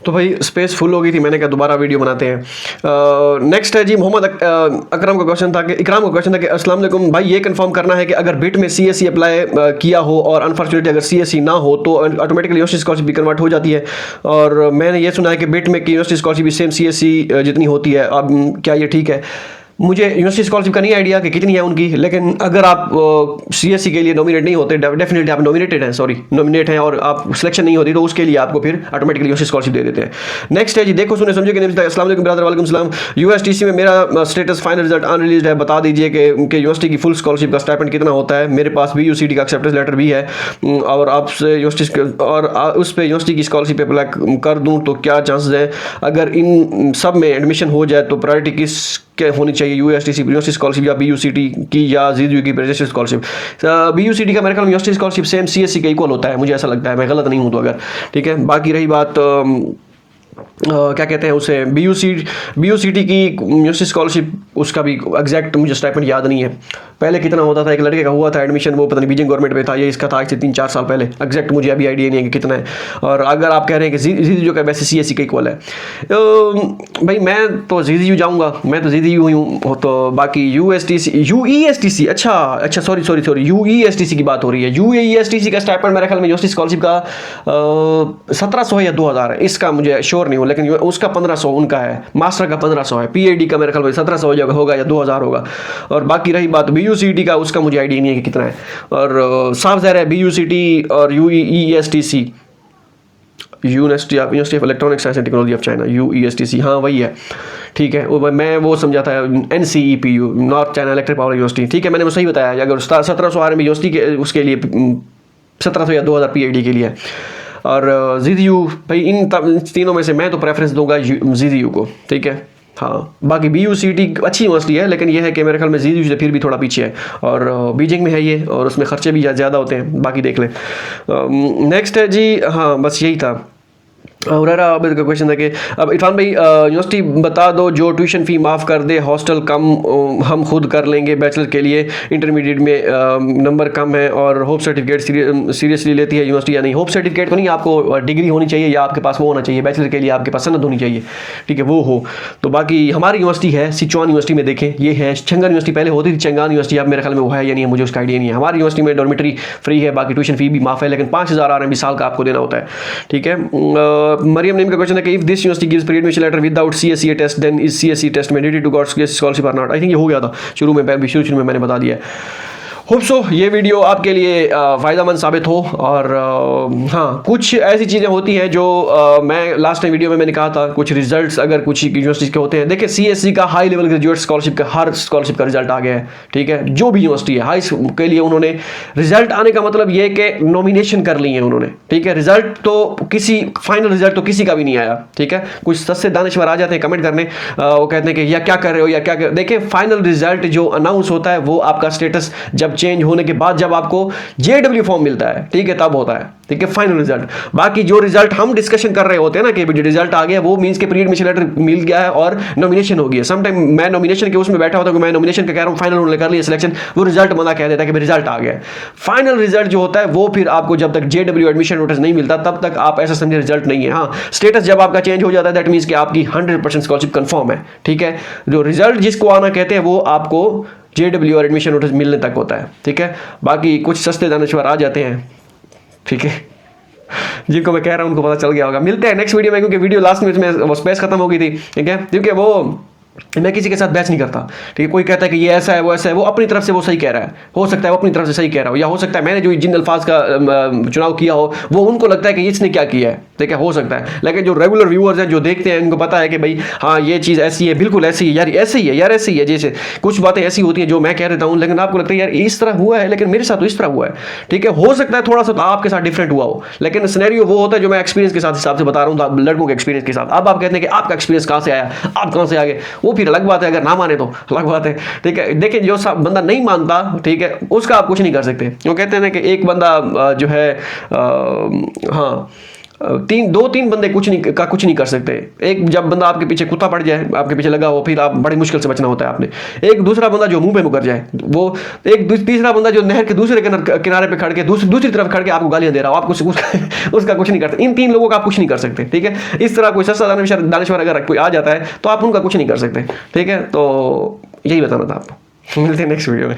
तो भाई space full हो गई थी, मैंने कहा दोबारा वीडियो बनाते हैं। नेक्स्ट है जी मोहम्मद अकरम का क्वेश्चन था कि इकराम का क्वेश्चन था कि अस्सलाम वालेकुम भाई, ये कंफर्म करना है कि अगर बिट में सीएससी अप्लाई किया हो और अनफॉर्चुनेटली अगर सीएससी ना हो तो ऑटोमेटिकली यूनिवर्सिटी स्कॉलरशिप भी कन्वर्ट हो जाती है। और मैंने ये सुना है कि बिट में की यूनिवर्सिटी स्कॉलरशिप भी सेम सीएससी जितनी होती है। अब क्या ये ठीक है? मुझे यूनिवर्सिटी स्कॉलरशिप का नहीं आइडिया कि कितनी है उनकी, लेकिन अगर आप सीएससी के लिए नॉमिनेट नहीं होते, डेफिनेटली आप नॉमिनेट हैं और आप सिलेक्शन नहीं होती, तो उसके लिए आपको फिर ऑटोमेटिकली यूनिवर्सिटी स्कॉलरशिप दे देते हैं। नेक्स्ट है जी देखो सुने समझे कि नहीं। अस्सलाम वालेकुम ब्रदर, वालेकुम सलाम। यूएसटीसी में मेरा स्टेटस फाइनल रिजल्ट अनरिलीज्ड है, बता दीजिए कि यूनिवर्सिटी की फुल स्कॉलरशिप का स्टाइपेंड कितना होता है। मेरे पास बीयूसीटी का एक्सेप्टेंस लेटर भी है और आपसे यूनिवर्सिटी और उस पर यूनिवर्सिटी की स्कॉलरशिप अप्लाई कर दूँ तो क्या चांसेस हैं? अगर इन सब में एडमिशन हो जाए तो प्रायोरिटी किस क्या होनी चाहिए, यूएसटीसी यूनिवर्सिटी स्कॉलरशिप या बीयूसीटी की या जीडीयू की प्रेसिडेंशियल स्कॉलरशिप? बीयूसीटी का मेरे ख्याल में यूनिवर्सिटी स्कॉलरशिप सेम सीएससी के इक्वल होता है, मुझे ऐसा लगता है, मैं गलत नहीं हूँ तो अगर। ठीक है, बाकी रही बात क्या कहते हैं उसे, बीयूसीटी की यूनिवर्सिटी स्कॉलरशिप, उसका भी एग्जैक्ट मुझे स्टाइपेंड याद नहीं है। पहले कितना होता था, एक लड़के का हुआ था एडमिशन, वो पता नहीं बीजिंग गवर्नमेंट में था, ये इसका था आज से 3-4 साल पहले। एग्जैक्ट मुझे अभी आइडिया नहीं है कि कितना है। और अगर आप कह रहे हैं कि जीडीयू का वैसे सीएससी का इक्वल है, भाई मैं तो जीडीयू जाऊँगा, मैं तो जीडीयू हूँ। तो बाकी यूईएसटीसी अच्छा सॉरी यूईएसटीसी की बात हो रही है। यूईएसटीसी का स्टाइपेंड मेरे ख्याल में यूनिवर्सिटी स्कॉलरशिप का 1700 या 2000 है, इसका मुझे श्योर नहीं हूँ, लेकिन उसका 1500 उनका है, मास्टर का 1500 है, पीएचडी का मेरे ख्याल में 1700 होगा या 2000 होगा। और बाकी रही बात बीयूसीटी का, उसका मुझे आइडिया नहीं है कि कितना है। और साफ ज़ाहिर है बीयूसीटी और UESTC, university of electronics science and technology of China, UESTC, हाँ वही है। ठीक है, वो मैं वो समझा था NCEPU, North China electric power university. ठीक है, मैंने वो सही बताया, अगर 1700 आ रहे हैं यूनिवर्सिटी के, उसके लिए 1700 या 2000 पीएचडी के लिए। और जीडीयू भाई, इन तीनों में से मैं तो प्रेफरेंस दूंगा जीडीयू को। ठीक है, हाँ बाकी बीयूसीटी अच्छी यूनिवर्सिटी है, लेकिन ये है कि मेरे ख्याल में जीडीयू से फिर भी थोड़ा पीछे है, और बीजिंग में है ये, और उसमें खर्चे भी ज़्यादा होते हैं, बाकी देख लें। नेक्स्ट है जी, हाँ बस यही था। और आबिद का क्वेश्चन था कि अब इरफान भाई यूनिवर्सिटी बता दो जो ट्यूशन फ़ी माफ़ कर दे, हॉस्टल कम हम खुद कर लेंगे बैचलर के लिए, इंटरमीडिएट में नंबर कम है और होप सर्टिफिकेट सीरियसली लेती है यूनिवर्सिटी या नहीं? होप सर्टिफिकेट तो नहीं, आपको डिग्री होनी चाहिए या आपके पास वो होना चाहिए, बैचलर के लिए आपके पास सनद होनी चाहिए। ठीक है, वो हो तो। बाकी हमारी यूनिवर्सिटी है सिचुआन यूनिवर्सिटी में, देखें ये है चंगान यूनिवर्सिटी, पहले होती थी चंगान यूनिवर्सिटी, अब मेरे ख्याल में वो है या नहीं है, मुझे उसका आइडिया नहीं है। हमारी यूनिवर्सिटी में डॉर्मेटरी फ्री है, बाकी ट्यूशन फ़ी भी माफ़ है, लेकिन 5000 RMB साल का आपको देना होता है। ठीक है, मरियम नेम का क्वेश्चन है कि if this university gives pre admission letter without CSC test then is CSC test mandatory to got scholarship और नॉट? आई थिंक ये हो गया था शुरू में मैंने बता दिया है। होप सो ये वीडियो आपके लिए फ़ायदेमंद साबित हो। और हाँ, कुछ ऐसी चीज़ें होती हैं जो मैं लास्ट टाइम वीडियो में मैंने कहा था, कुछ रिजल्ट्स अगर कुछ यूनिवर्सिटी के होते हैं, देखिए सीएससी का हाई लेवल ग्रेजुएट स्कॉलरशिप का, हर स्कॉलरशिप का रिजल्ट आ गया है। ठीक है, जो भी यूनिवर्सिटी है हाई के लिए उन्होंने रिजल्ट आने का मतलब ये कि नॉमिनेशन कर ली है उन्होंने। ठीक है, रिजल्ट तो किसी फाइनल रिजल्ट तो किसी का भी नहीं आया। ठीक है, कुछ सस्ते दानिश्वर आ जाते हैं कमेंट करने, वो कहते हैं कि या क्या कर रहे हो या क्या कर, देखिए फाइनल रिजल्ट जो अनाउंस होता है वो आपका स्टेटस जब चेंज होने के बाद, जब आपको जेडब्ल्यू फॉर्म मिलता है, ठीक है, तब होता है। ठीक है, फाइनल रिजल्ट। बाकी जो रिजल्ट हम डिस्कशन कर रहे होते हैं ना कि रिजल्ट आ गया, वो मींस के प्री एडमिशन लेटर मिल गया है और नॉमिनेशन हो गया। समटाइम मैं नॉमिनेशन के उसमें बैठा होता हूं कि मैं नॉमिनेशन का कह रहा हूं, फाइनल उन्होंने कर लिया सिलेक्शन, वो रिजल्ट बंदा कह देता है कि रिजल्ट आ गया। फाइनल रिजल्ट जो होता है वो फिर आपको जब तक जेडब्ल्यू एडमिशन नोटिस नहीं मिलता तब तक आप ऐसा समझे रिजल्ट नहीं है। हाँ, स्टेटस जब आपका चेंज हो जाता है दैट मींस कि आपकी 100% स्कॉलरशिप कंफर्म है। ठीक है, जो रिजल्ट जिसको आना कहते हैं वो आपको जेडब्ल्यू और एडमिशन नोटिस मिलने तक होता है। ठीक है, बाकी कुछ सस्ते दानिश्वर आ जाते हैं। ठीक है, जिनको मैं कह रहा हूं उनको पता चल गया होगा। मिलते हैं नेक्स्ट वीडियो में, क्योंकि वीडियो लास्ट में वो स्पेस खत्म हो गई थी। ठीक है, क्योंकि वो मैं किसी के साथ बहस नहीं करता। ठीक है, कोई कहता है कि ये ऐसा है वो ऐसा है, वो अपनी तरफ से वो सही कह रहा है, हो सकता है वो अपनी तरफ से सही कह रहा हो, या हो सकता है मैंने जो जिन अल्फाज का चुनाव किया हो वो उनको लगता है कि इसने क्या किया है। ठीक है, हो सकता है, लेकिन जो रेगुलर व्यूअर्स हैं जो देखते हैं उनको पता है कि भाई हाँ ये चीज़ ऐसी है, बिल्कुल ऐसी है यार, ऐसे ही है यार, ऐसे ही है। जैसे कुछ बातें ऐसी होती हैं जो मैं कह देता हूँ लेकिन आपको लगता है यार इस तरह हुआ है, लेकिन मेरे साथ तो इस तरह हुआ है। ठीक है, हो सकता है थोड़ा सा आपके साथ डिफरेंट हुआ हो, लेकिन सिनेरियो वो होता है जो मैं एक्सपीरियंस के साथ हिसाब से बता रहा हूँ, लड़कों के एक्सपीरियंस के साथ। अब आप कहते हैं कि आपका एक्सपीरियंस कहाँ से आया, आप कहाँ से आ गए, वो फिर अलग बात है, अगर ना माने तो अलग बात है। ठीक है, देखिए जो बंदा नहीं मानता, ठीक है, उसका आप कुछ नहीं कर सकते। वो कहते हैं ना कि एक बंदा जो है हाँ दो तीन बंदे कुछ नहीं कर सकते। एक जब बंदा आपके पीछे कुत्ता पड़ जाए, आपके पीछे लगा हो, फिर आप बड़ी मुश्किल से बचना होता है आपने। एक दूसरा बंदा जो मुंह पे मुकर जाए, वो एक तीसरा बंदा जो नहर के दूसरे किनारे पे खड़ के दूसरी तरफ खड़ के आपको गालियां दे रहा हो, आप उसका कुछ नहीं करते। इन तीन लोगों का आप कुछ नहीं कर सकते, ठीक है। इस तरह कोई सस्ता दानश्वर अगर कोई आ जाता है तो आप उनका कुछ नहीं कर सकते, ठीक है। तो यही बताना था आपको। मिलते हैं नेक्स्ट वीडियो में।